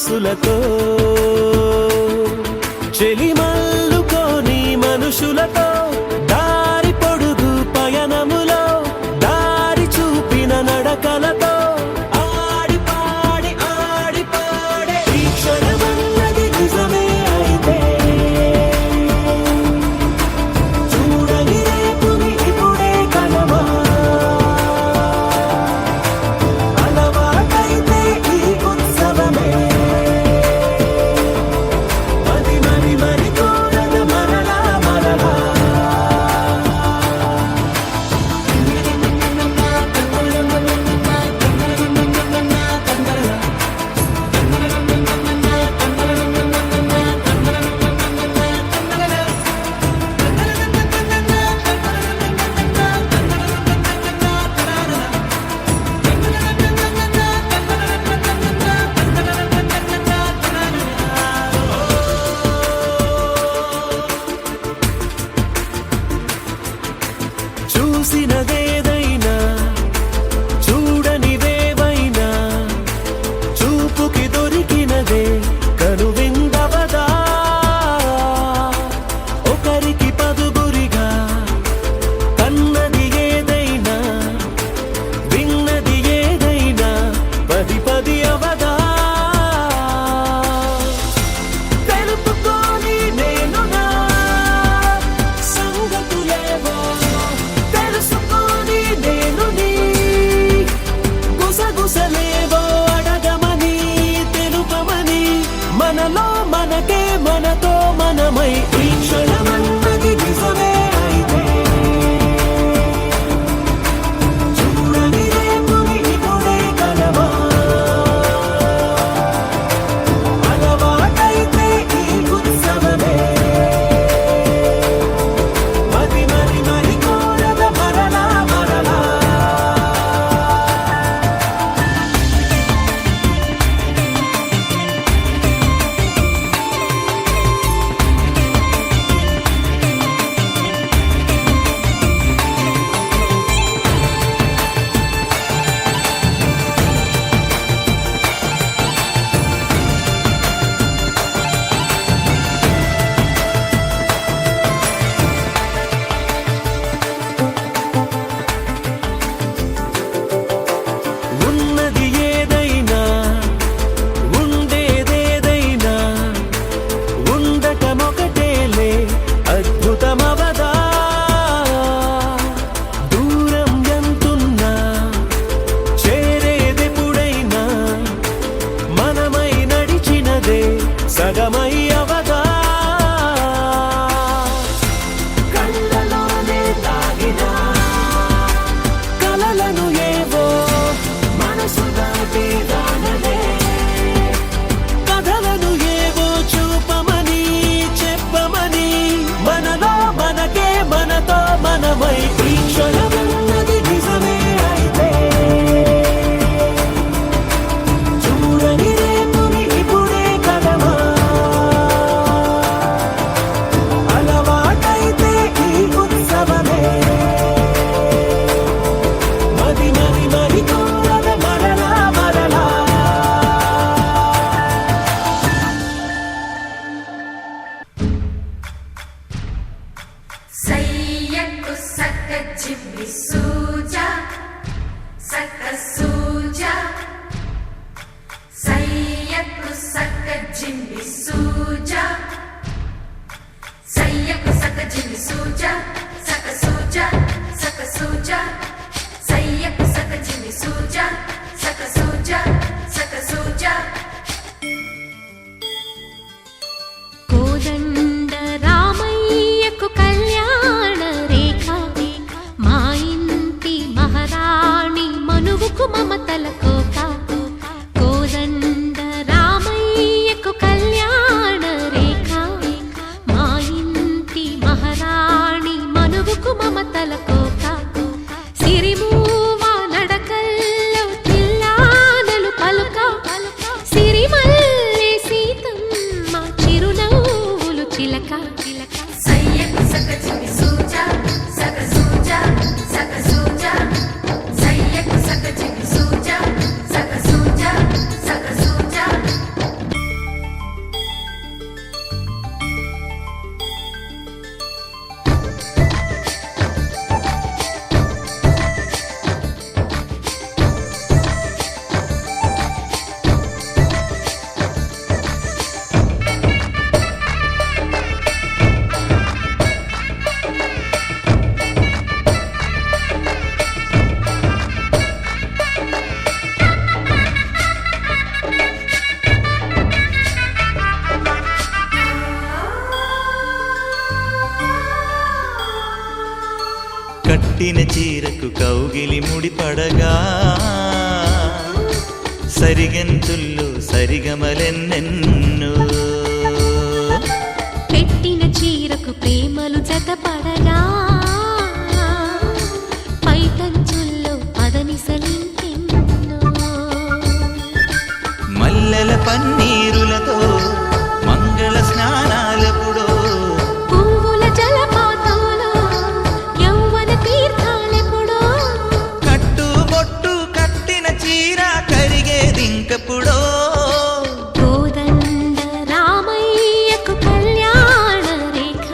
మనసులతో చెలిమల్లుకోని మనుషులతో దారి పొడుగు పయనములో దారి చూపిన నడకలతో ఆడి పాడే ఈ క్షణమన్నది నిజమే అయితే చూడని రేపుని ఇప్పుడే కలవా అలవాటైతే ఈ ఉత్సవమే మరి కోరద మరలా చూసినదేదైనా చూడనిదేవైనా చూపుకి దొరికినదే కనువిందవదా ఒకరికి పదుగురిగా కన్నది ఏదైనా విన్నది ఏదైనా పది అవదా తెలుపుకోని నేను నా సంగతులేవో తెలుసుకొని నేను నీ గుసగుసలేవో అడగమని తెలుపమని మనలో మనకే మనతో మనమై ఈ క్షణమన్నది నిజమే అయితే చూడని రేపుని ఇప్పుడే కలవా అలవాటైతే ఈ ఉత్సవమే మరి కోరద మరలా ఉన్నది ఏదైనా ఉండేదేదైనా ఉండటమొకటేలే అద్భుతమవదా దూరం ఎంతున్నా చేరేదెప్పుడైనా మనమై నడిచినదే సగమై అవదా కళ్ళలోనే తాగినా కలలను ఏవో మనసు దాటి రానలే కథలను ఏవో చూపమని చెప్పమని మనలో మనకే మనతో మనమై ఈ క్షణమన్నది నిజమే అయితే చూడని రేపుని ఇప్పుడే కలవా అలవాటైతే ఈ ఉత్సవమే మరి కోరద మరలా సయ్యకు సక్క జిమ్మి సూజా సక్క సూజా సయ్యకు సక్క జిమ్మి సూజా సయ్యకు సక్క జిమ్మి సూజా సక్క సూజా సక్క సూజా సయ్యకు సక్క జిమ్మి సూజా సక్క సూజా సక్క సూజా కోదండ రామయ్యకు కళ్యాణ రేఖ మా ఇంటి మహారాణి మనువుకు మమతల కోక కోదండ రామయ్యకు కళ్యాణ రేఖ మా ఇంటి మహారాణి మనువుకు మమతల కోక కట్టిన చీరకు కౌగిలి ముడిపడగా సరిగంతుల్లో సరిగమలెన్నెన్నో పెట్టిన చీరకు ప్రేమలు జతపడగా పైటంచుల్లో పదనిసలింకెన్నో మల్లెల పన్నీరులతో మంగళ స్నానాలెప్పుడో పువ్వుల జలపాతంలో యౌవన తీర్థాలెప్పుడో కట్టుబొట్టు కట్టిన చీర కరిగేదింకప్పుడో కోదండ రామయ్యకు కళ్యాణ రేఖ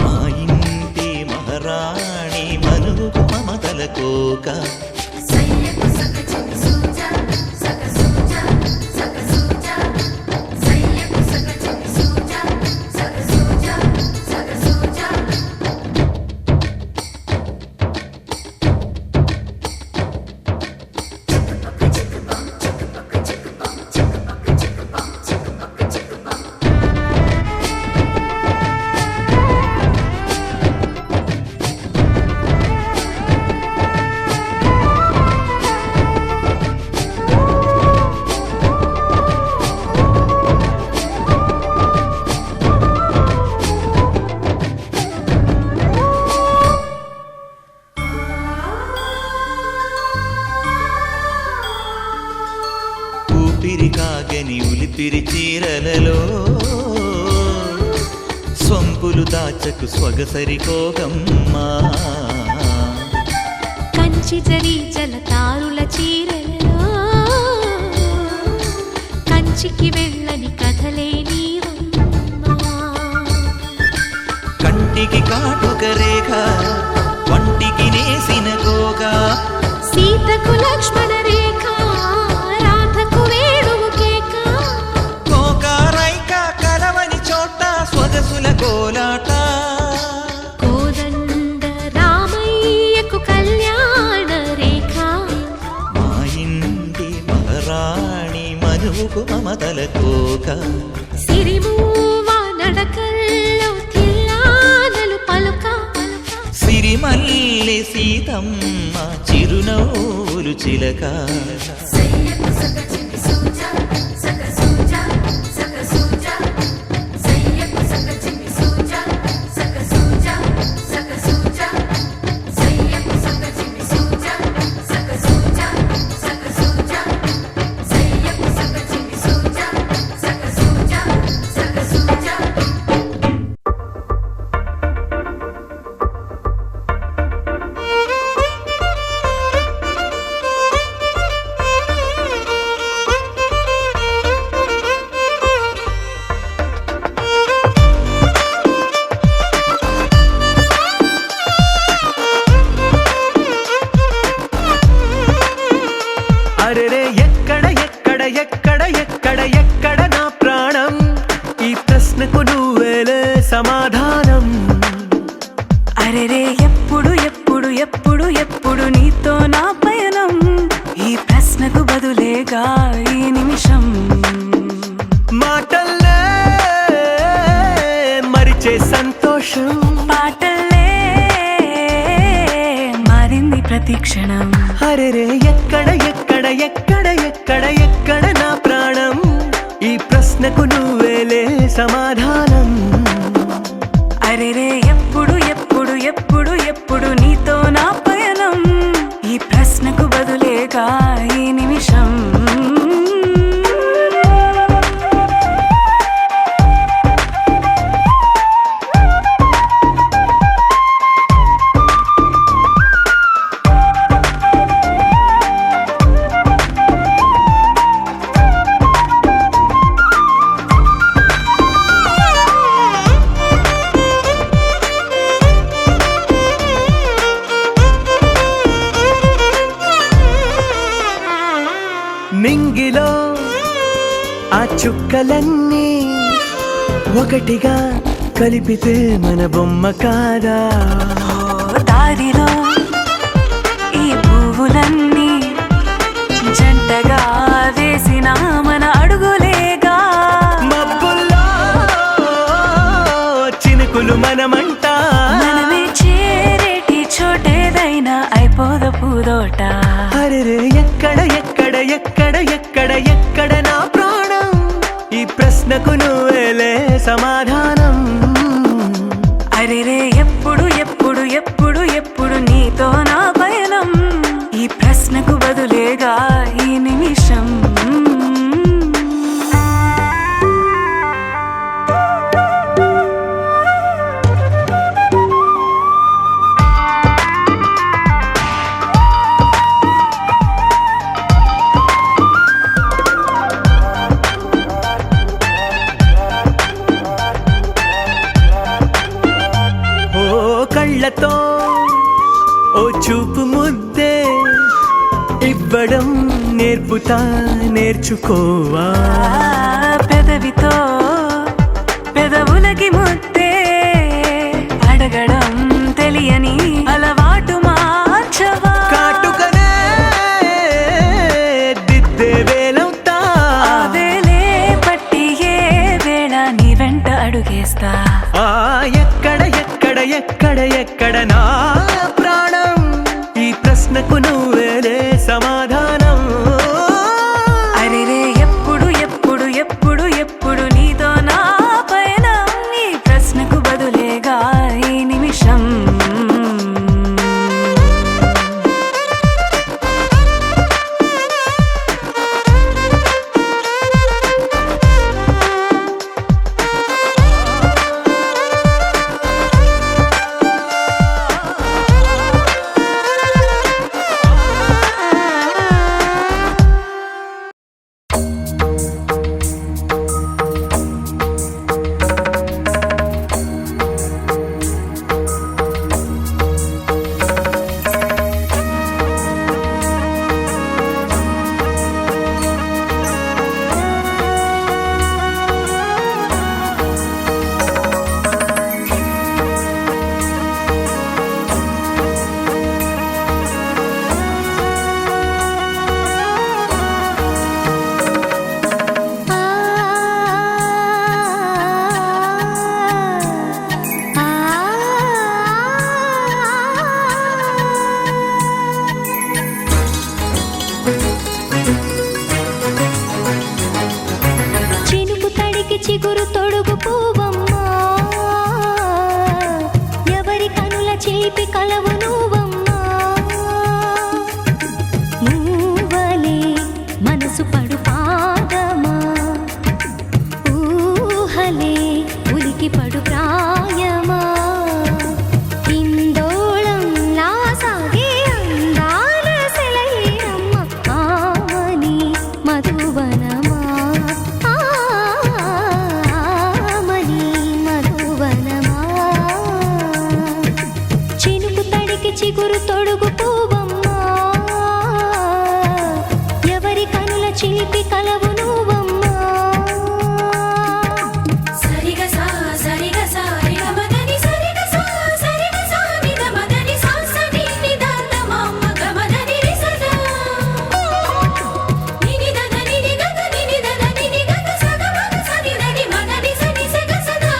మా ఇంటి మహారాణి మనువుకు మమతల కోక సయ్యకు సక చిన్ని సూజా సక సూజా సక సూజా సయ్యకు సక చిన్ని సూజా సక సూజా సక సూజా ఊపిరి కాగని ఉలిపిరి చీరలలో సొంపులు దాచకు స్వగసరి కోగమ్మా కంచి జరి జలతారుల చీరలలో కంచికి వెళ్ళని కథలే నీవమ్మా కంటికి కాటుక రేఖ వంటికి నేసిన కోగా సీతకు లక్ష్మణ రేఖ రాధకు వేణువు కేక కోకారైక కలవని చోట స్వగసుల కోలాట కోదండ రామయ్యకు కళ్యాణ రేఖ మా ఇంటి మహారాణి మనువుకు మమతల కోక సిరిమూవ నడకల్లో తిల్లానలు పలుక సిరిమల్లి సీతమ్మ చిరునవ్వులు చిలక సయ్యకు సక చిన్ని సూజా సక సూజా సక సూజా సయ్యకు సక చిన్ని సూజా సక సూజా సక సూజా సయ్యకు సక చిన్ని సూజా సక సూజా సక సూజా సయ్యకు సక చిన్ని సూజా సక సూజా సక సూజా అరెరే ఎక్కడ ఎక్కడ ఎక్కడ ఎక్కడ ఎక్కడ నా ప్రాణం ఈ ప్రశ్నకు నువ్వేలే సమాధానం అరెరే ఎప్పుడు ఎప్పుడు ఎప్పుడు ఎప్పుడు నీతో నా పయనం ఈ ప్రశ్నకు బదులేగా ఈ నిమిషం మాటల్లే మరిచే సంతోషం పాటల్లే మారింది ప్రతి క్షణం అరెరే ఎక్కడ ఎక్కడ ఎక్కడ ఎక్కడ ఎక్కడ నా ప్రాణం ఈ ప్రశ్నకు నువ్వేలే సమాధానం అరెరే ఎప్పుడు ఎప్పుడు ఎప్పుడు ఎప్పుడు నీతో నా పయనం ఈ ప్రశ్నకు బదులేగా ఈ నిమిషం నింగిలో ఆ చుక్కలన్నీ ఒకటిగా కలిపితే మన బొమ్మ కాదా దారిలో ఈ పువ్వులన్నీ జంటగా వేసిన మన అడుగులేగా మబ్బుల్లో చినుకులు మనమంట మనమే చేరేటి చోట తోట. అరెరే ఎక్కడ ఎక్కడ ఎక్కడ ఎక్కడ ఎక్కడ నా ప్రాణం, ఈ ప్రశ్నకు నువ్వేలే సమాధానం. అరెరే ఎప్పుడు ఎప్పుడు ఎప్పుడు ఎప్పుడు నీతో నా పయనం, ఈ ప్రశ్నకు బదులేగా ఈ నిమిషం. కళ్ళతో ఓ చూపు ముద్దే ఇవ్వడం నేర్పుతా, నేర్చుకోవా. పెదవితో పెదవులకి ముద్దే అడగడం తెలియని అలవాటు మార్చవా. కాటుకనే దిద్దే వేలవుతా, ఆ వేలే పట్టి ఏ వేళ నీ వెంట అడుగేస్తా. ఎక్కడ ఎక్కడ ఎక్కడ ఎక్కడ నా ప్రాణం, ఈ ప్రశ్నకు నువ్వేలే సమాధానం. అరెరే ఎప్పుడు ఎప్పుడు ఎప్పుడు ఎప్పుడు నీతో నా పైన, ఈ ప్రశ్నకు బదులేగా ఈ నిమిషం. చిగురు తొడుగు పూవమ్మా, ఎవరి కనుల చిలిపి కలవు నువ్వమ్మా. నువ్వలే మనసు పడు పాదమా, ఊహలే ఉలికి పడు ప్రాయమా. ఇందోళంలా సాగే అందాల సెలయేరమ్మ, ఆమని మధువనమా. చిగురు తొడుగు పూవమ్మా, ఎవరి కనుల చిలిపి కలవు నువ్వమ్మా. సరిగా సా సరిగా సా రిగ మదని సరిగా సా సరిగా సా నిద మదని సా సని నిదాన మమ్మ గమదని రిసదా నిని దద నిని గద నిని దద నిని గద సగ మగ సని దని మదని సని సగ సదా.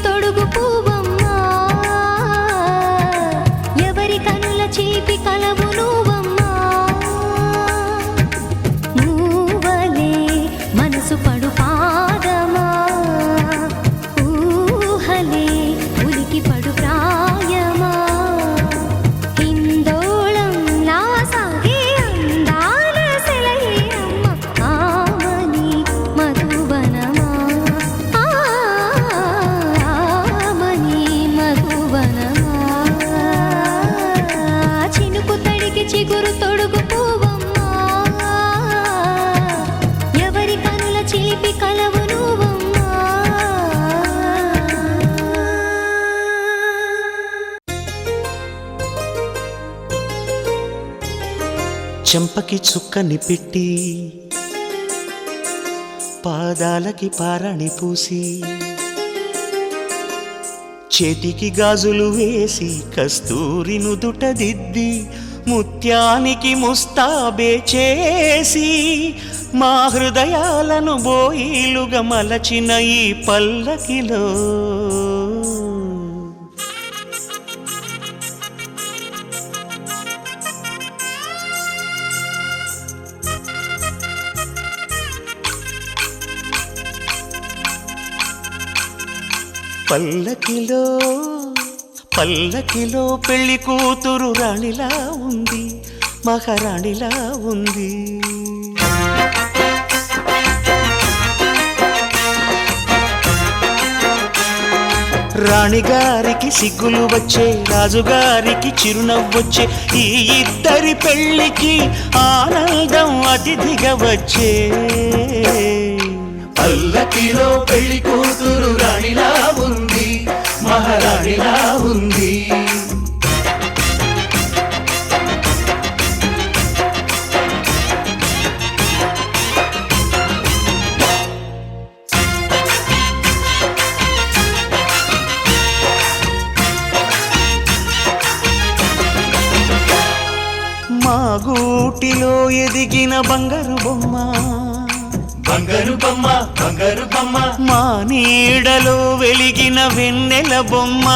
తొడుగు పువ్వమ్మా ఎవరి కనుల చిలిపి కలవు నువ్వమ్మా మూవలే మనసు పడు పాదమా ఊహలే ఉలికి పడు ప్రాయమా హిందోళం నా సాగే అందాల సెలయేరమ్మ ఆమని మధువనమా ఆమని మధువనమా చినుకు తడికి చిగురు తొడుగు పువ్వమ్మా ఎవరి కనుల చిలిపి కలవు నువ్వమ్మా చెంపకి చుక్కని పెట్టి పాదాలకి పారాణి పూసి చేతికి గాజులు వేసి కస్తూరి నుదుట దిద్ది ముత్యానికి ముస్తాబే చేసి మా హృదయాలను బోయిలుగా మలచిన ఈ పల్లకిలో పల్లకిలో పల్లకిలో పెళ్లి కూతురు రాణిలా ఉంది మహారాణిలా ఉంది రాణిగారికి సిగ్గులు వచ్చే రాజుగారికి చిరునవ్వొచ్చే ఈ ఇద్దరి పెళ్లికి ఆనందం అతిథిగా వచ్చే పల్లకిలో పెళ్లి కూతురు రాణిలా ఉంది మహారాణిలా ఉంది మా గూటిలో ఎదిగిన బంగారు బొమ్మ బంగారు బొమ్మ బంగారు బొమ్మ మా నీడలో వెలిగిన వెన్నెల బొమ్మ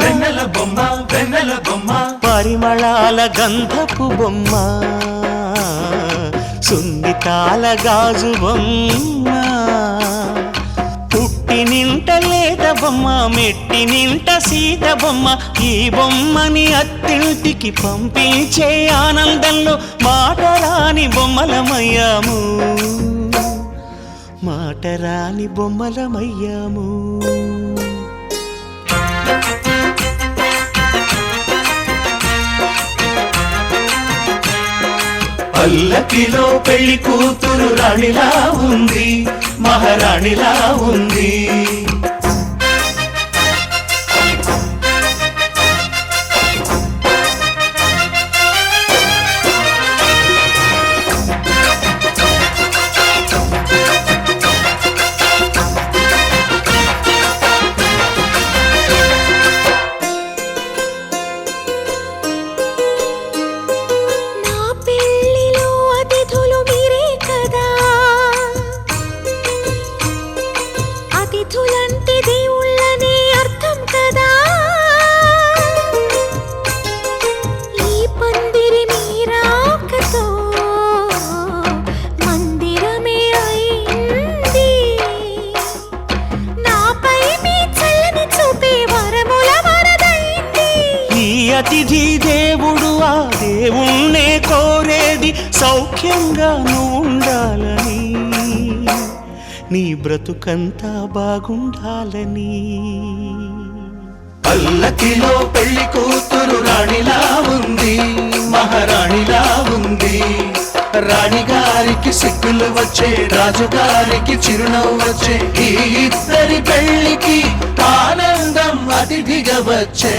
వెన్నెల బొమ్మ వెన్నెల బొమ్మ పరిమళాల గంధపు బొమ్మ సున్నితాల గాజు బొమ్మ పుట్టి నింట లేత బొమ్మ మెట్టి నింట సీత బొమ్మ ఈ బొమ్మని అత్తింటికి పంపించే ఆనందంలో మాటరాని బొమ్మలమయ్యాము మాటరాని బొమ్మలమయ్యాము పల్లకిలో పెళ్లి కూతురు రాణిలా ఉంది మహారాణిలా ఉంది అతిథి దేవుడు ఆ దేవుణ్ణే కోరేది సౌఖ్యంగా నువ్వు ఉండాలని నీ బ్రతుకంతా బాగుండాలని పల్లకిలో పెళ్లి కూతురు రాణిలా ఉంది మహారాణిలా ఉంది రాణిగారికి సిగ్గులు వచ్చే రాజుగారికి చిరునవ్వు వచ్చే ఈ ఇద్దరి పెళ్లికి ఆనందం అతిథిగా వచ్చే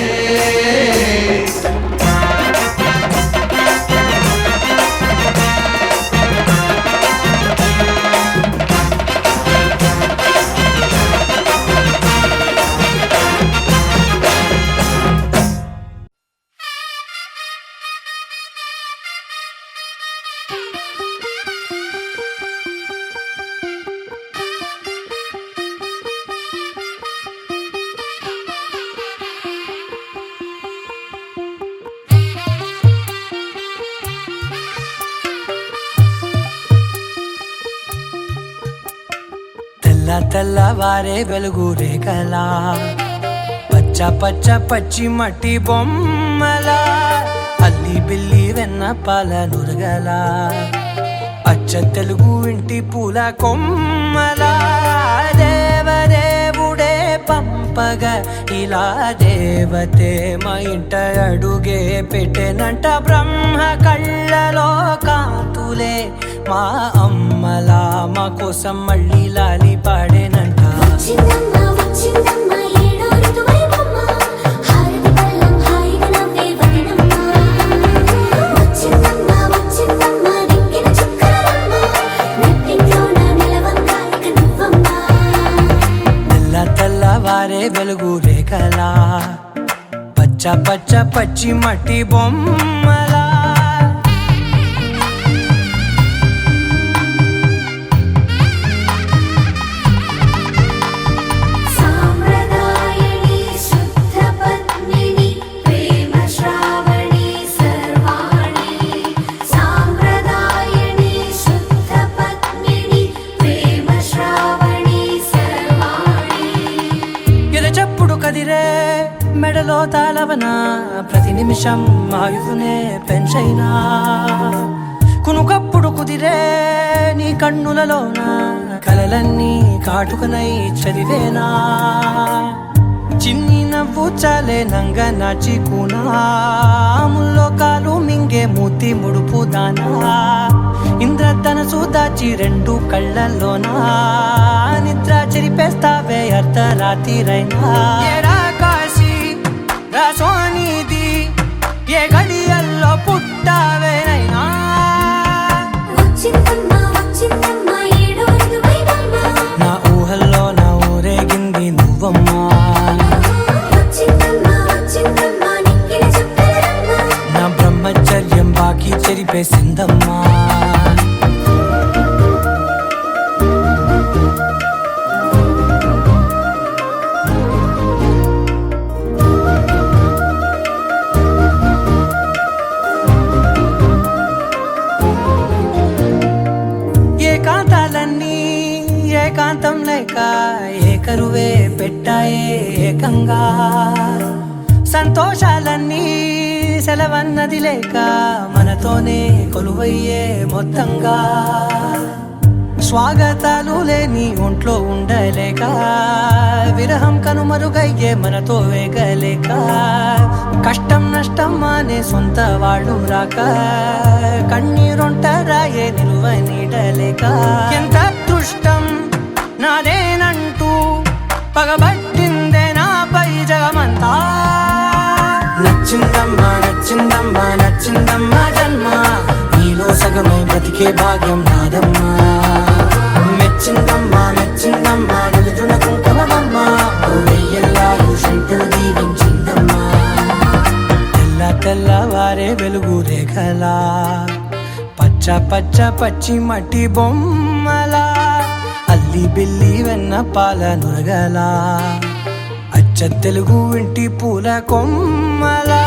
తెల్లవారే వెలుగు రేఖలా పచ్చ పచ్చ పచ్చి మట్టి బొమ్మలా అల్లి బిల్లి వెన్న పాల నురగలా అచ్చ తెలుగు ఇంటి పూల కొమ్మలా దేవదేవుడే పంపగా ఇలా దేవతే మా ఇంట అడుగే పెట్టెనంట బ్రహ్మ కళ్ళలో కాంతులే మా అమ్మలా మా కోసం మళ్ళీ లాలి పాడేనంట వచ్చిందమ్మ వచ్చిందమ్మ ఏడో ఋతువైవమ్మ హారతి పళ్ళం హాయిగా నవ్వే వదినమ్మ వచ్చిందమ్మ వచ్చిందమ్మ దిక్కిన చుక్కలమ్మ నెట్టింట్లోన నిలవంగా ఇక నువ్వమ్మ తెల్లవారే వెలుగు రేఖలా పచ్చ పచ్చ పచ్చి మట్టి బొమ్మలా సాంప్రదాయని శుద్ధ పద్మిని ప్రేమ శ్రావణి సర్వాణి సాంప్రదాయని శుద్ధ పద్మిని ప్రేమ శ్రావణి సర్వాణి ఎరచప్పుడు కదిరే మెడలో తాళవన ప్రతి నిమిషం ఆయుధునే పెంచైనా కునుకప్పుడు కుదిరే నీ కన్నులలోన కలలన్నీ కాటుకనై చదివేనా చిన్ని నవ్వు చాలే నంగ నాచి కూనాముల్లో కాలు మింగే మూతి ముడుపు దానా ఇంద్రధనసు దాచి రెండు కళ్ళల్లోనా నిద్ర చెరిపేస్తావే అర్ధరాత్రిరైనా ఏరా కాశీ రా సోనిది ఏ గడియల్లో పుట్టావేనైనా వచ్చిందమ్మ వచ్చిందమ్మ ఏడో ఋతువైవమ్మ నా ఊహల్లో నా ఊరేగింది నువ్వమ్మా వచ్చిందమ్మ వచ్చిందమ్మ నిక్కిన చుక్కలమ్మ నా బ్రహ్మచర్యం బాకీ చెరిపేసిందమ్మా ఏకాంతాలన్నీ ఏకాంతం లేక ఏకరువే పెట్టాయే ఏకంగా సంతోషాలన్నీ సెలవన్నది లేక మనతోనే కొలువయ్యే మొత్తంగా స్వాగతాలు లేని ఒంట్లో ఉండలేక విరహం కనుమరుగయ్యే మనతో వేగలేక కష్టం నష్టం అనే సొంత వాళ్ళు రాక కన్నీరొంటరాయే నిలువ నీడలేక ఎంత అదృష్టం నాదేనంటూ పగబట్టిందే నాపై జగమంతా నచ్చిందమ్మా నచ్చిందమ్మా నచ్చిందమ్మా జన్మ నీలో సగమై బ్రతికే భాగ్యం నాదమ్మా మెచ్చిందమ్మా మెచ్చిందమ్మా నిలుతున్న కుంకుమమ్మా వెయ్యల్లాలు శంకరు దీవించిందమ్మా తెల్లవారే వెలుగు రేఖలా పచ్చ పచ్చ పచ్చి మట్టి బొమ్మలా అల్లి బిల్లి వెన్న పాల నురగలా అచ్చ తెలుగు ఇంటి పూల కొమ్మలా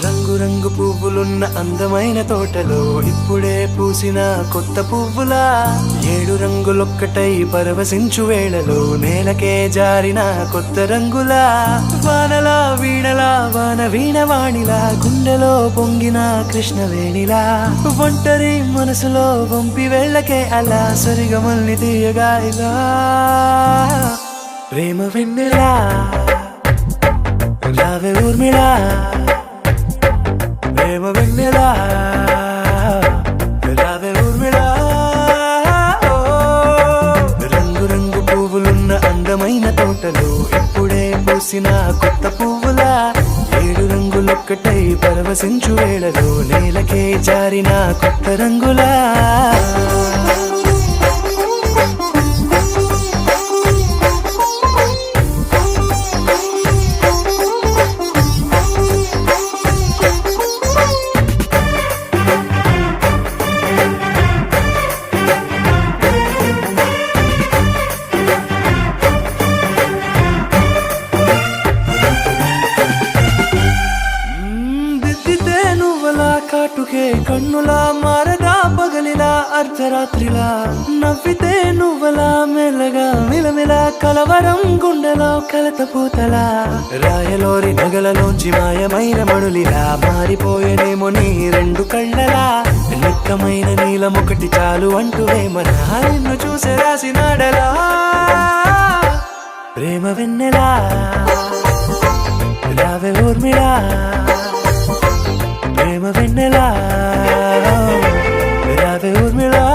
రంగు రంగు పువ్వులున్న అందమైన తోటలో ఇప్పుడే పూసిన కొత్త పువ్వులా 7 రంగులొక్కటై పరవశించు వేళలో నేలకే జారిన కొత్త రంగులా వానలా వీణలా వాన వీణవాణిలా గుండెలో పొంగిన కృష్ణవేణిలా ఒంటరి మనసులో వంపి వెళ్ళకే అలా సరిగమల్ని తీయగా ఇలా ప్రేమ వెన్నెలా రావే ఊర్మిళా ప్రేమ వెన్నెలా రావే ఊర్మిళా రంగు రంగు పువ్వులున్న అందమైన తోటలో ఇప్పుడే పూసిన కొత్త పువ్వులా 7 రంగులొక్కటై పరవశించు వేళలో నేలకే జారిన కొత్త రంగులా కాటుకే కన్నులా మారదా పగలిలా అర్ధరాత్రిలా నవ్వితే నువ్వలా మెల్లగా మిలమిల కలవరం గుండెలో కలతపోతలా రాయలోరి నగలలోంచి మాయమైన మణులిలా మారిపోయేనేమో నీ రెండు కళ్ళలా నిక్కమైన నీలం ఒకటి చాలు అంటూ వేమన నిన్ను చూసే రాసినాడలా ప్రేమ వెన్నెలా రావే ఊర్మిళా ప్రేమ వెన్నెలా రావే ఊర్మిళా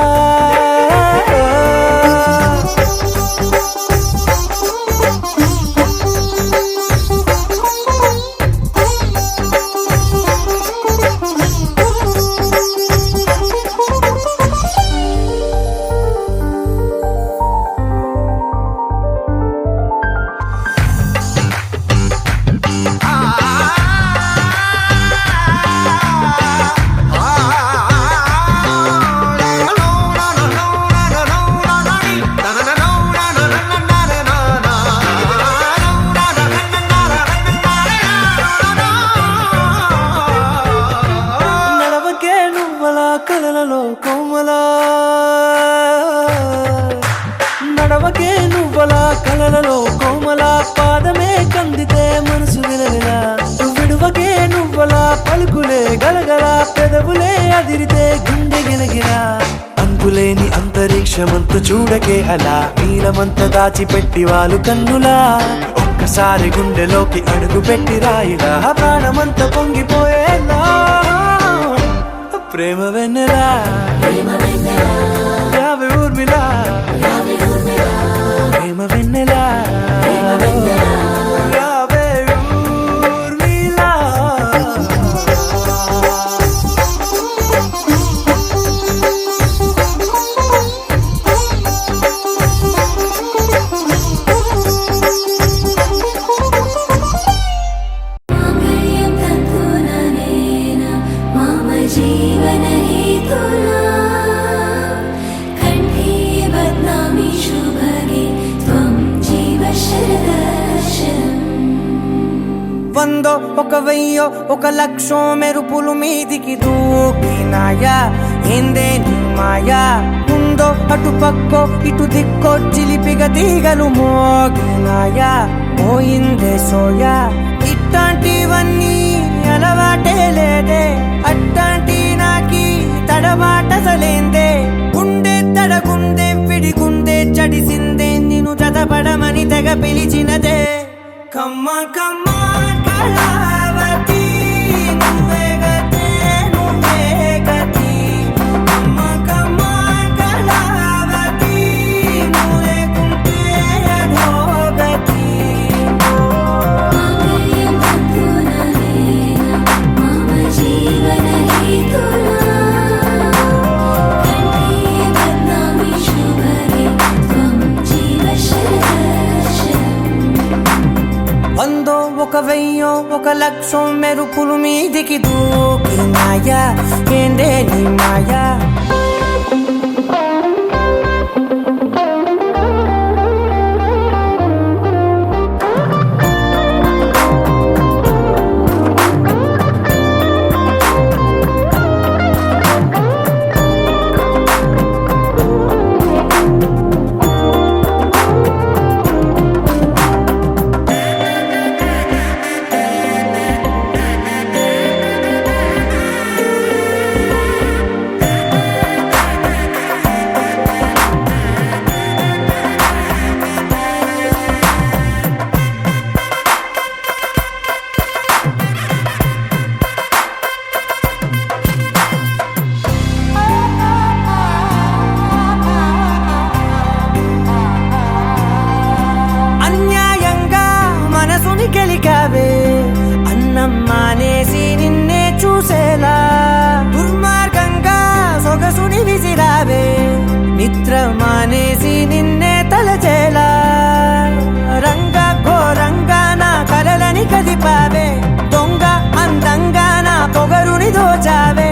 కలలలో కోమలా నడవకే నువ్వలా కలలలో కోమలా పాదమే కందితే మనసు విలవిలా విడువకే నువ్వలా పలుకులే గలగల పెదవులే అదిరితే గుండె గిలగిలా అంతులేని అంతరిక్షమంత చూడకే అలా నీలమంత దాచిపెట్టి వాళ్ళు కన్నులా ఒక్కసారి గుండెలోకి అడుగు పెట్టి రాయిలా ప్రాణమంత పొంగిపోయేలా ప్రేమ వెన్నెలా రావే ఊర్మిళా ప్రేమ వెన్నెలా రావే ఊర్మిళా మాంగళ్యం తంతుననేన మమ జీవన హేతునా కంఠే బధ్నామి శుభగే త్వం జీవ శరదర్శనం వందో ఒక వెయ్యో ఒక లక్షో మెరుపులు మీదికి దూకినాయా ఏందే నీ మాయా ఉందో అటు పక్కో ఇటు దిక్కో చిలిపిగ తీగలు మోగినాయా పోయిందే సోయా ఇట్లాంటివన్నీ అలవాటే లేదే అట్లాంటి నాకి తడబాటసలేందే గుండె తడగుందే విడిగుందే చడిసిందే నిన్ను చదపడమని తెగ పిలిచినదే కమ్మ కమ్మ కళావతి నువ్వే గతే నువ్వే గతి కమ్మ కమ్మ కళావతి నువ్వే కుంటే అధోగతి మాంగళ్యం తంతుననేన మమ జీవన హేతునా కంఠే బధ్నామి శుభగే త్వం జీవ శరదర్శనం వందో ఒక వెయ్యో ఒక లక్షో మెరుపులు మీదికి దూకినాయా ఏందే నీ మాయా అన్యాయంగా మనసుని గెలికావే అన్నం మానేసి నిన్నే చూసేలా దుర్మార్గంగా సొగసుని విసిరావే నిద్ర మానేసి నిన్నే తలచేలా రంగ ఘోరంగా నా కలలని కదిపావే దొంగ అందంగా నా పొగరుని దోచావే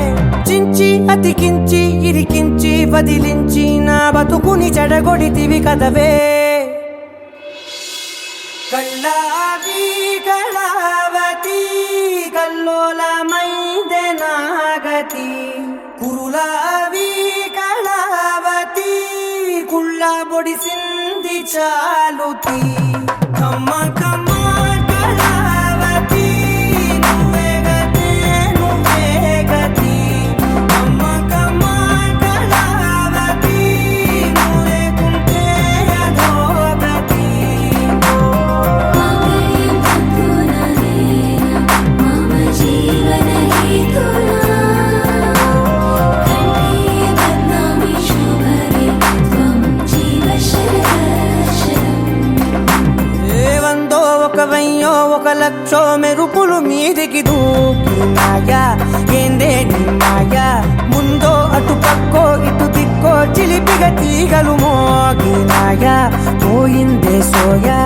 చించి అతికించి ఇరికించి వదిలించి నా బతుకుని చెడగొడితివి కదవే కళ్ళావి కళావతి కల్లోలమైందే నాగ భారతి కురులావి కళావతి కుళ్ళ బొడిసింది చాలుతి కమ్మ కమ్మ కళావతి నువ్వే గతే నువ్వే గతి కమ్మ కమ్మ కళావతి నువ్వే కుంటే అధోగతి మమ జీవన హేతునా కంఠే బధ్నామి శుభగే త్వం జీవ శరశరం వందో ఒక వెయ్యో ఒక లక్షో మెరుపులు మీదికి దూకినాయా ఏందే నీ మాయా ముందో అటు పక్కో ఇటు దిక్కో చిలిపిగ తీగలు మోగినాయా పోయిందే సోయా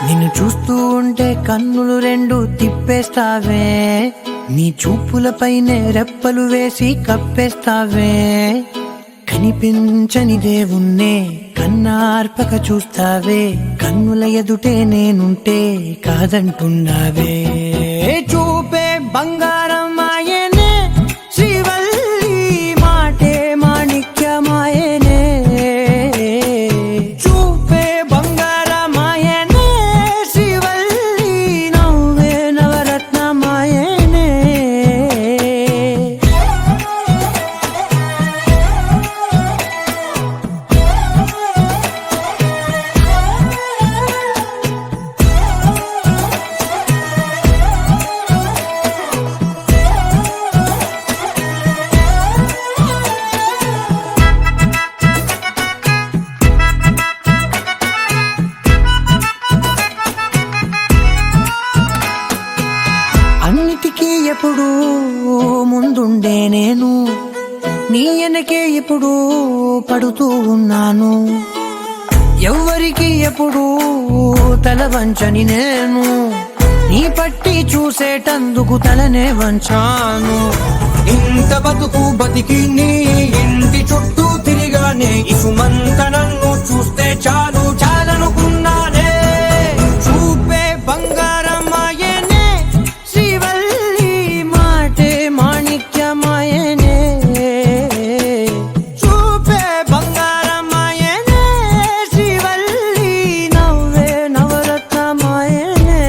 నిన్ను చూస్తూ ఉంటే కన్నులు రెండు తిప్పేస్తావే నీ చూపులపైనే రెప్పలు వేసి కప్పేస్తావే కనిపించని దేవుణ్ణే కన్నార్పక చూస్తావే కన్నుల ఎదుటే నేనుంటే కాదంటున్నావే చూపే బంగారం ఆయనే శ్రీవల్లి మాటే మాణిక్యమాయనే చూపే బంగారమాయనే శ్రీవల్లి నవ్వే నవరత్నమాయనే అన్నిటికీ ఎప్పుడు ముందుండే నేను నీ వెనకే ఎప్పుడు పడుతూ ఉన్నాను ఎవ్వరికి ఎప్పుడు తల వంచని నేను నీ పట్టి చూసేటందుకు తలనే వంచాను ఇంత బతుకు బతికి నీ ఇంటి చుట్టూ తిరిగానే ఇసుమంత నన్ను చూస్తే చాలు చాలనుకున్నానే చూపే బంగారమాయనే శ్రీవల్లి మాటే మాణిక్యమాయనే చూపే బంగారమాయనే శ్రీవల్లి నవ్వే నవరత్నమాయనే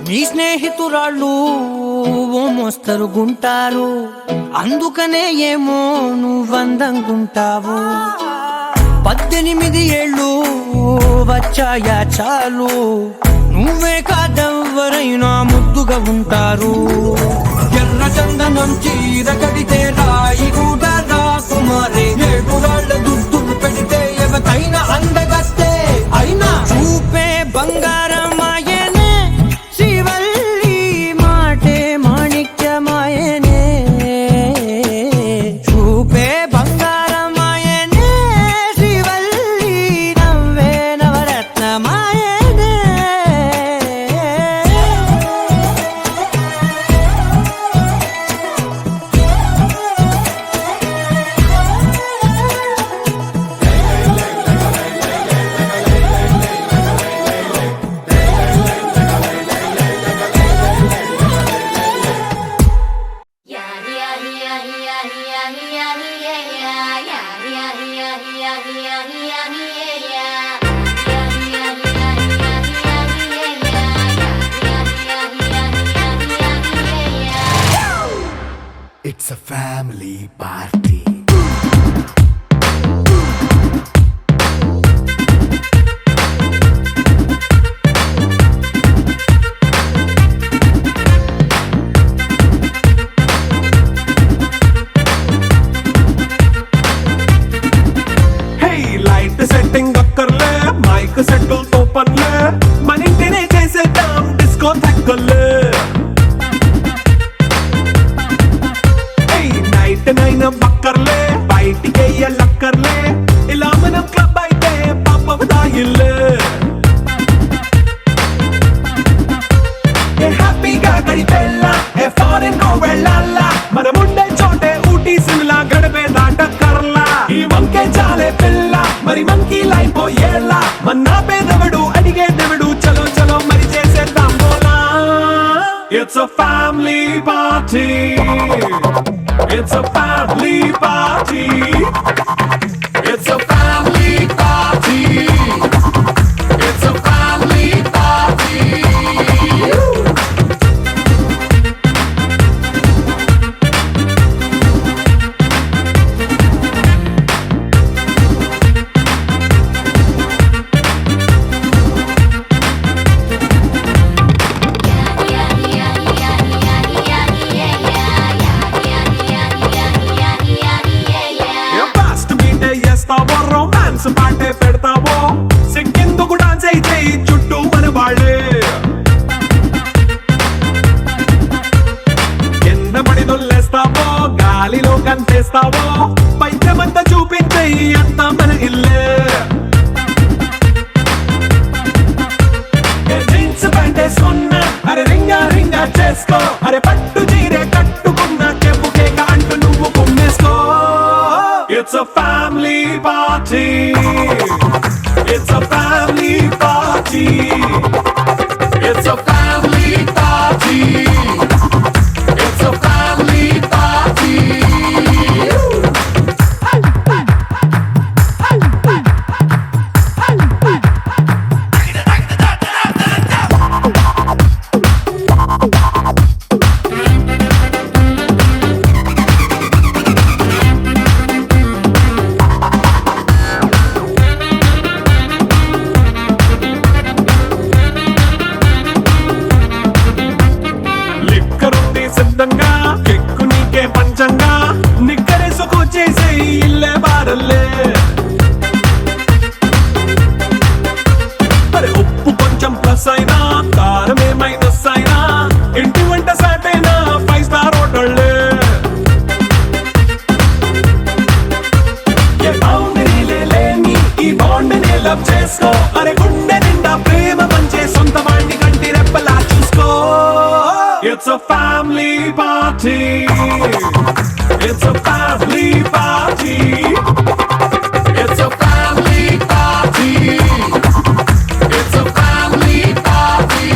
నీ స్నేహితురాళ్ళు ఓ మోస్తరు గుంటారు అందుకనే ఏమో నువ్వందంగుంటావు 18 ఏళ్ళు వచ్చాయా చాలు నువ్వే కాదెవ్వరైనా ముద్దుగా ఉంటారు ఎర్ర చందనం చీర కడితే రాయి కూడా రాకుమారే 7 రాళ్ళ దుద్దులు పెడితే ఎవతైనా అందగస్తే అయినా చూపే బంగారమాయనే శ్రీవల్లి మాటే మాణిక్యమాయనే చూపే బంగారమాయనే శ్రీవల్లి నవ్వే నవరత్నమాయనే a family party. Light setting అక్కర్లే మైక్ సెట్టుల్ తో పనిలే మన ఇంటినే చేసేద్దాం డిస్కో థెక్కలే నైట్ నైన్ బక్కర్లే బయటికి ఎల్లక్కర్లే ఇలా మనం క్లబ్ అయితే పాపదాయిల్లే హ్యాపీగా గడిపెళ్ళా ఏ ఫారెన్ కో వెళ్ళాలా మనం ఉండే చోటే ఊటీ సిమ్లా గడిపే దాటక్కర్లా ఈ వంకే చాలే పిల్ల మరి మంకీ లైఫ్ ఏళ్ళ మన్నా పేదవడు అడిగే దేవుడు చలో చలో మరి చేసేద్దాం బోలా it's a family party it's a family party it's a family party it's a family party romance పాటే పెడతావో సిగ్గెందుకు డాన్స్ అయితే చుట్టూ మన వాళ్ళే కింద పడి దొల్లేస్తావో గాలిలో కంటేస్తావో పైద్యమంతా చూపించే అంతా మన ఇల్లే జీన్స్ ప్యాంటేసుకున్నా అరే రింగా రింగా చేసుకో అరే పట్టు చీరే కట్టుకున్నా చెప్పు కేక అంటూ నువ్వు కుమ్మేసుకో It's a family party. It's a family party. It's a family party. It's a family party. సిద్ధంగా కెక్కు నీకే పంచంగా నిక్కరేసుకొచ్చేసే ఇల్లే బారల్లే మరి ఉప్పు కొంచెం ప్లస్ అయినా కారమే మైనస్ అయినా ఇంటి వంట సాటైనా 5 స్టార్ హోటళ్ళే ఏ బౌండరీలే లేని ఈ బాండ్ని లవ్ చేసుకో అరే గుండె నిండా ప్రేమ పంచే సొంత వాణ్ణి కంటి రెప్పలా చూసుకో It's a family party. It's a family party. It's a family party. It's a family party.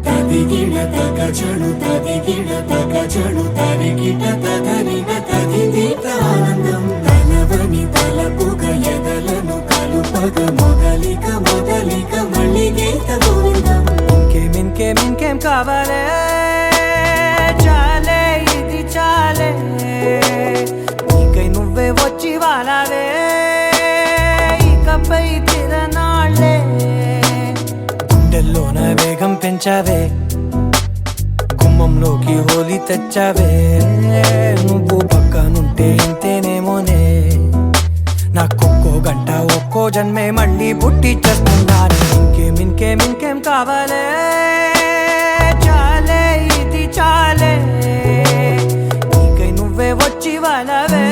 తదిగిడ తగజడు తదిగిడ తగజడు తరిగిట తదరిన తదిదీత ఆనందం తలవని తలపుగ ఎదలను కలుపగ మొదలిక మొదలిక మళ్ళీ గీత గోవిందం ఇంకేం కావాలే చాలే ఇది చాలే నీకై నువ్వే వచ్చి వాలావే ఇకపై తిరనాళ్ళే గుండెల్లోన వేగం పెంచావే గుమ్మంలోకి హోలీ తెచ్చావే నువ్వు పక్కనుంటే ఇంతేనేమోనే నాకొక్కో గంట ఒక్కో జన్మే మళ్ళీ పుట్టి చేస్తున్నాను ఇంకేం కావాలే చాలే ఇది చాలే నీకై నువ్వే వచ్చి వాలవే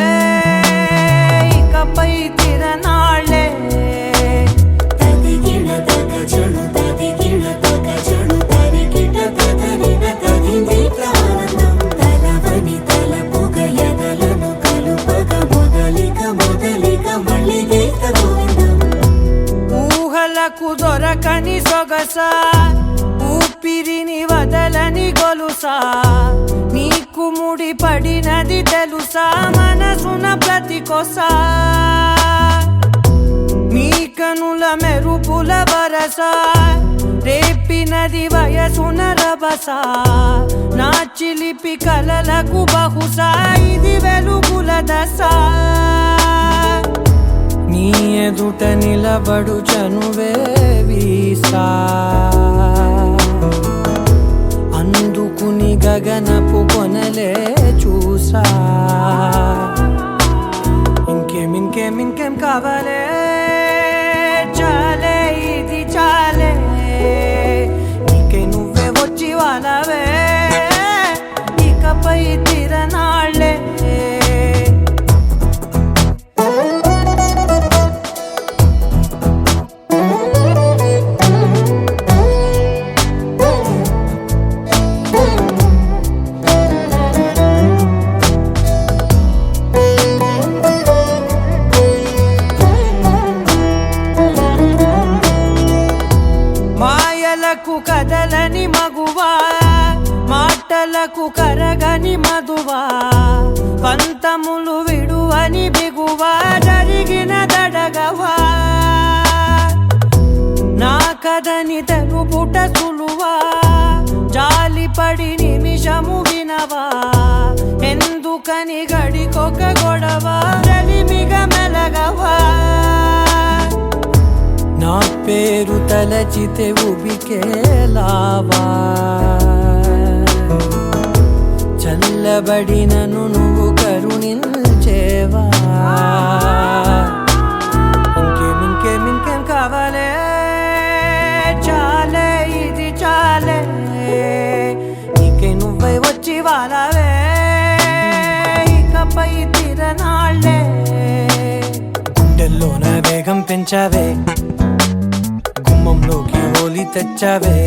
ఇకపై తిరనాళ్ళే తదిగిడ తగజడు తదిగిడ తగజడు తరిగిట తదరిన తదిదీత ఆనందం తలవని తల వరసా ఊపిరిని వదలని గొలుసా నీకు ముడి పడినది తెలుసా మనసున ప్రతి కొసా నీ కనుల మెరుపుల వరస రేపినది వయసున రభస నా చిలిపి కలలకు బహుశా ఇది వెలుగుల దశ నీ ఎదుట నిలబడు చనువే వీసా అందుకుని గగనపు కొనలే చూసా ఇంకేం కావాలే చాలే ఇది చాలే నీకే నువ్వే వచ్చి వాళ్ళవే ఇకపై తిరనాళ్ళే మాయలకు కదలని మగువా మాటలకు కరగని మధువా పంతములు విడువని బిగువా జరిగిన దడగవా నా కథని తెలుపుట సులువా జాలిపడి నిమిషము వినవా ఎందుకని గడికొక గొడవ రలిమిగ మెలగవా నా పేరు తలచితే ఉబికేలావా చల్లబడినను నువ్వు కరుణించేవా ఇంకేం కావాలే చాలే ఇది చాలే నీకే నువ్వే వచ్చి వాళ్ళవే ఇకపై తిరనాళ్ళే గుండెల్లోన వేగం పెంచావే గుమ్మంలోకి హోలీ తెచ్చావే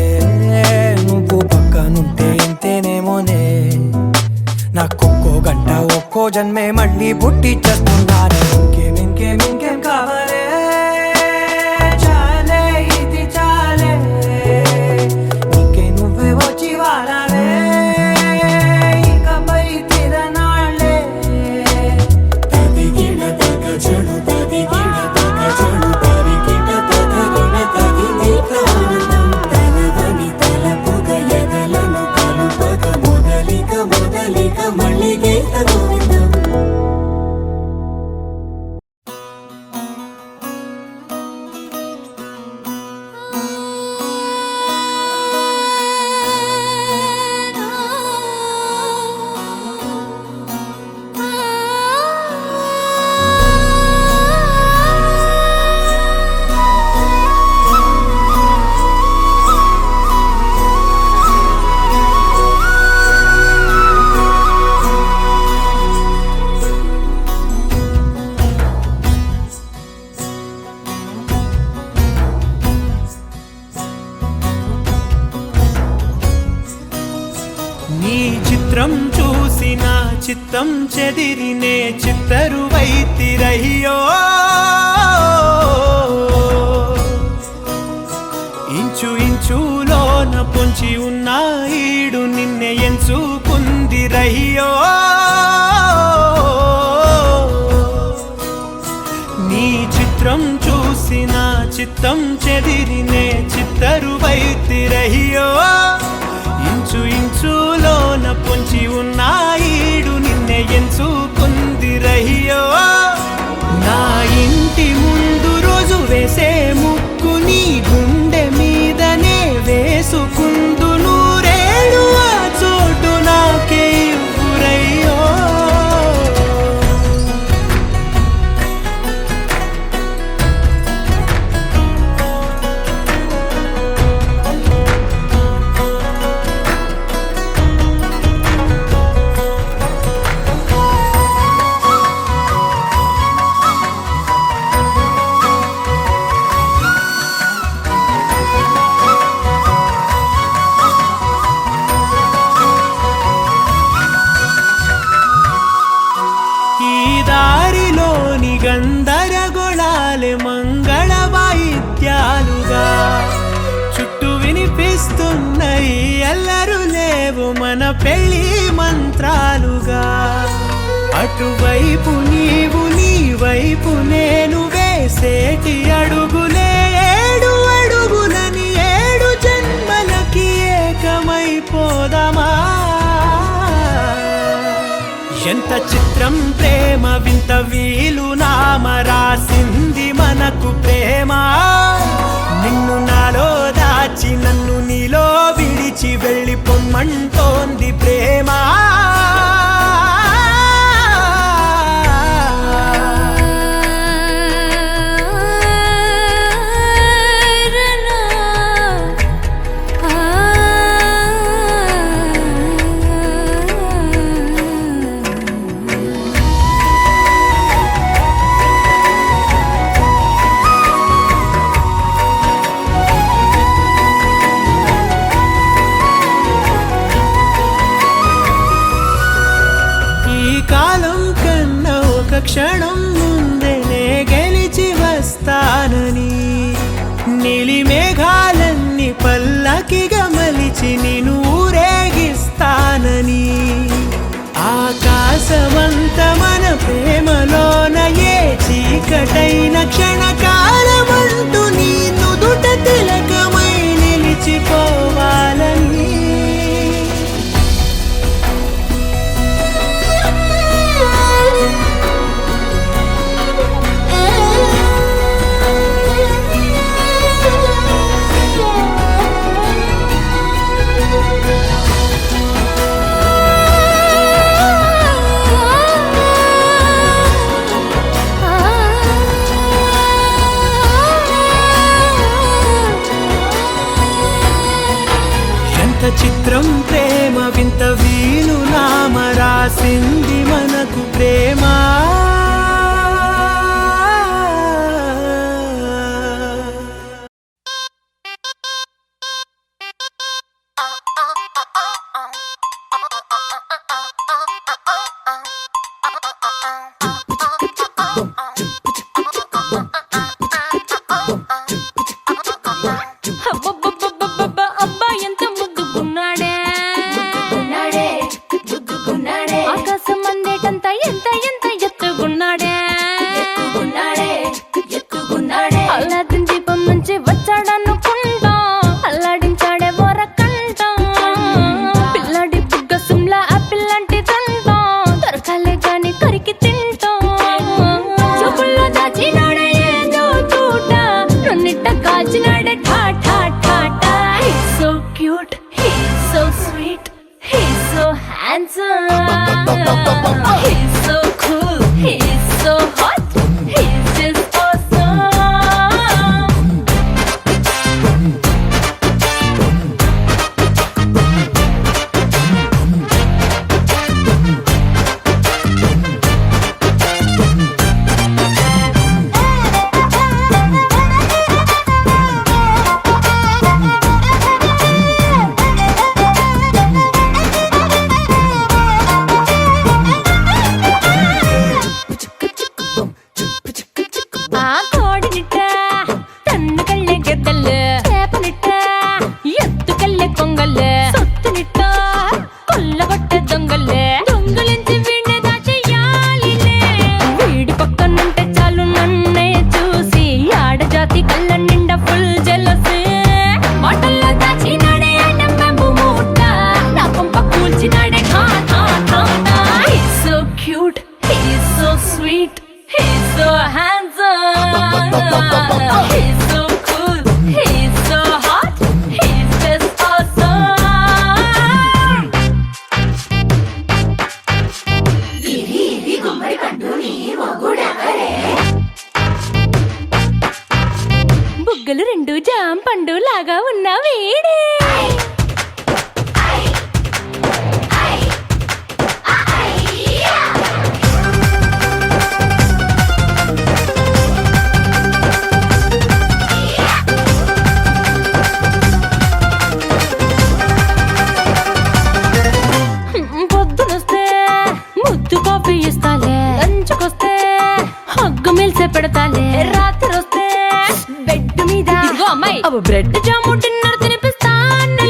నువ్వు పక్కనుంటే ఇంతేనేమోనే నాకొక్కో గంట ఒక్కో జన్మే మళ్ళీ పుట్టి చేస్తున్నానే ఇంకేం కావాలే చాలే ఇది చాలే నీకే నువ్వే వచ్చి వాళ్ళవే ఇకపై తిరనాళ్ళే తదిగిన తగ చెడు తదిగిన తగ చెడు తరిగిన తగగిన తగిని ప్రాణం తనదని తలపుగ ఎదలను కలుపగ మొదలిక మళ్ళీగీత గోవిందం నీ చిత్రం చూసిన చిత్తం చెదిరినే చిత్తరువైతిరయ్యో ఇంచు ఇంచులోన పొంచి ఉన్న ఈడు నిన్నే ఎంచుకుందిరయ్యో నీ చిత్రం చూసిన చిత్తం చెదిరినే చిత్తరువైతిరయ్యో ఇంచు ఇంచులోన పొంచి ఉన్న ఈడు నిన్నే ఎంచుకుందిరయ్యో నా ఇంటి ముందు రోజు వేసే ముక్కు నీ గుండె మీదనే వేసుకుందు నూరేడు ఆ చోటు నాకే ఇవ్వురయ్యో వస్తున్నాయి అల్లరు లేవు మన పెళ్లి మంత్రాలుగా అటువైపు నీవు నీ వైపు నేను వేసేటి అడుగులే 7 అడుగులని 7 జన్మలకి ఏకమైపోదామా ఎంత చిత్రం ప్రేమ వింత వీలు నామ రాసింది మనకు ప్రేమ నిన్ను నాలో దాచి నన్ను నీలో విడిచి వెళ్ళిపోమ్మంటోంది ప్రేమ కాలం కన్నా ఒక క్షణం ముందేనే గెలిచి వస్తానని నీలి మేఘాలన్నీ పల్లకిగా మలిచి నిన్ను ఊరేగిస్తానని ఆకాశమంత మన ప్రేమలోన ఏ చీకటైన క్షణకాలమంటూ నీ నుదుట తిలకమై నిలిచిపోవాలని చిత్రం ప్రేమ వింత వీలు నామ రాసింది మనకు ప్రేమ బుగ్గలు రెండు జాం పండు లాగా ఉన్న వేడే పొద్దునొస్తే ముద్దు కాఫీ ఇస్తాలే, లంచ్కొస్తే హగ్గు మిల్సే పెడతాలే, రాత్రి వస్తే బెడ్ మీద అమ్మాయి బ్రెడ్ జాము డిన్నర్ తినిపిస్తానే.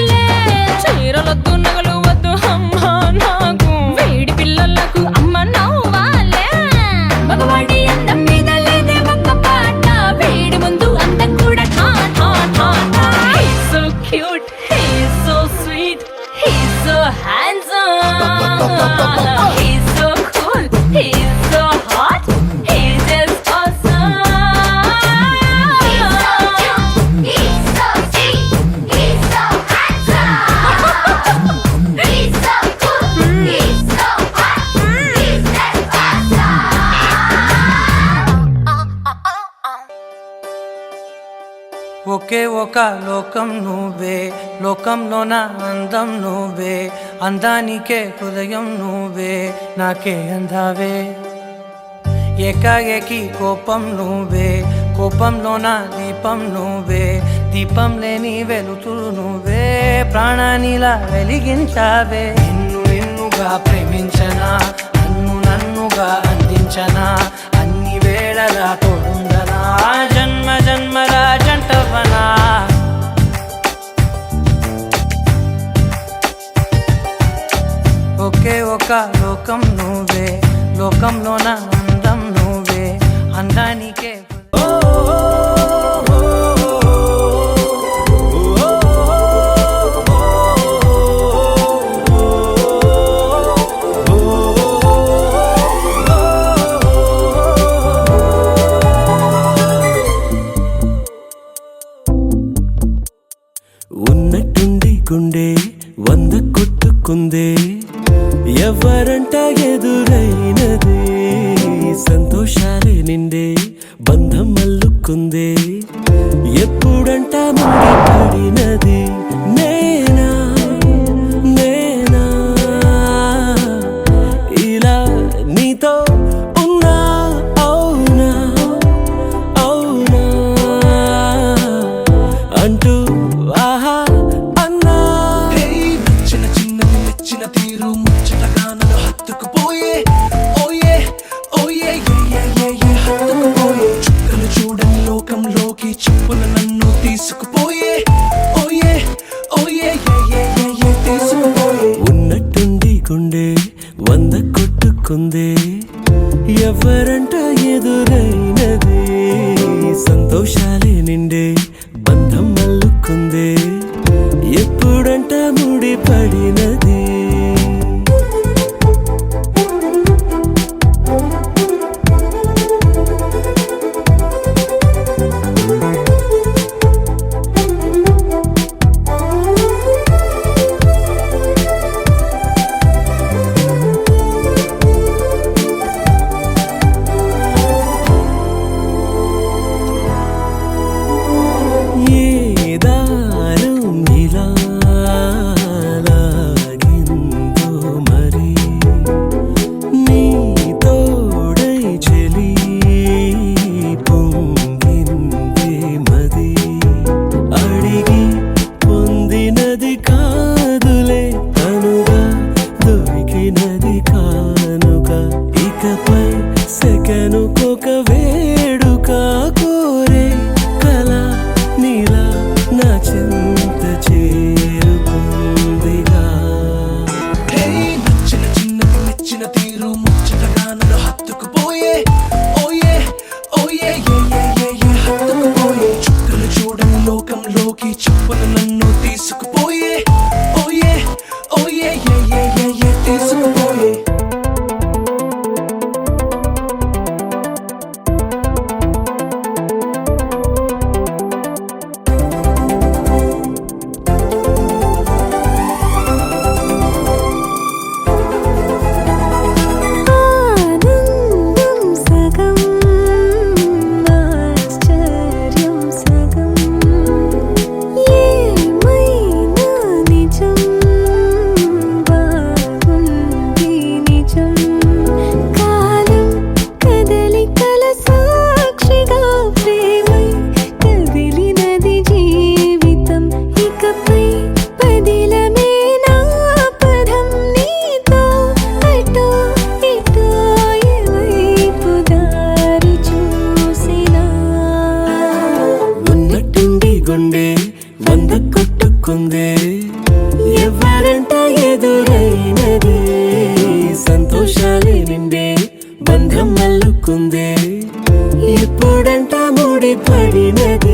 ఒకే ఒక లోకం నువ్వే, లోకంలోన అందం నువ్వే, అందానికే హృదయం నువ్వే, నాకే అందావే. ఏకాఏకి కోపం నువ్వే, కోపంలోన దీపం నువ్వే, దీపం లేని వెలుతురు నువ్వే, ప్రాణానిలా వెలిగించావే. నిన్నుగా ప్రేమించనా, నన్నుగా అందించనా, అన్ని వేళలా తోడుందనా, జన్మ జన్మల జంటవనా. ఒకే ఒక లోకం నువ్వే, లోకంలోన అందం నువ్వే, అందానికే ఉన్నట్టుండి గుండె 100 కొట్టుకుందే, ఎవరంట ఎదురైనదే, సంతోషాలే నిండే బంధం అల్లుకుందే, ఎప్పుడంట ముడిపడినది. నేనా నేనా ఇలా నీతో ఉన్నా, అవునా అవునా అంటూ ఆహా అన్నా. చిన్న చిన్నది మెచ్చిన తీరు ముచ్చటగా నన్ను హత్తుకుపోయే, ఓయే ఓయే హత్తుకుపోయే, చుక్కలు చూడని లోకంలోకి చెప్పున నన్ను తీసుకుపోయే, ఓయే ఓయే తీసుకుపోయే. ఉన్నట్టుండి గుండె 100 కొట్టుకుందే, ఎవరంట ఎదురైనదే, సంతోషాలే నిండే బంధం అల్లుకుందే, ఎప్పుడంట ముడిపడినది. ఏ దారం ఇలా లాగిందో మరి, నీ తోడై చెలి పొంగిందే మది, అడిగి పొందినది కాదులే తనుగా, దొరికినది కానుక, ఇకపై సెకనుకొక వేడుక, కోరే కల నీలా నా చింత చేరుకుందిగా. నచ్చిన చిన్నది మెచ్చిన తీరు ముచ్చటగా నన్ను హత్తుకుపోయే, ఓయే ఓయే హత్తుకుపోయే, చుక్కలు చూడని లోకంలోకి చెప్పున నన్ను తీసుకుపోయే, ఓయే ఓయే తీసుకుపోయే. ఆనందం సగం ఆశ్చర్యం సగం, ఏమైనా నిజం బాగుంది నిజం, కాలం కదలికల సాక్షిగా ప్రేమై కదిలినది జీవితం, ఇకపై పదిలమే నా పదం, నీతో అటో ఇటో ఎవైపు దారి చూసినా. ఉన్నట్టుండి గుండె 100 కొట్టుకుందే, ఎవరంట ఎదురైనదే, సంతోషాలే నిండే బంధం అల్లుకుందే, ఎప్పుడంట ముడిపడినది.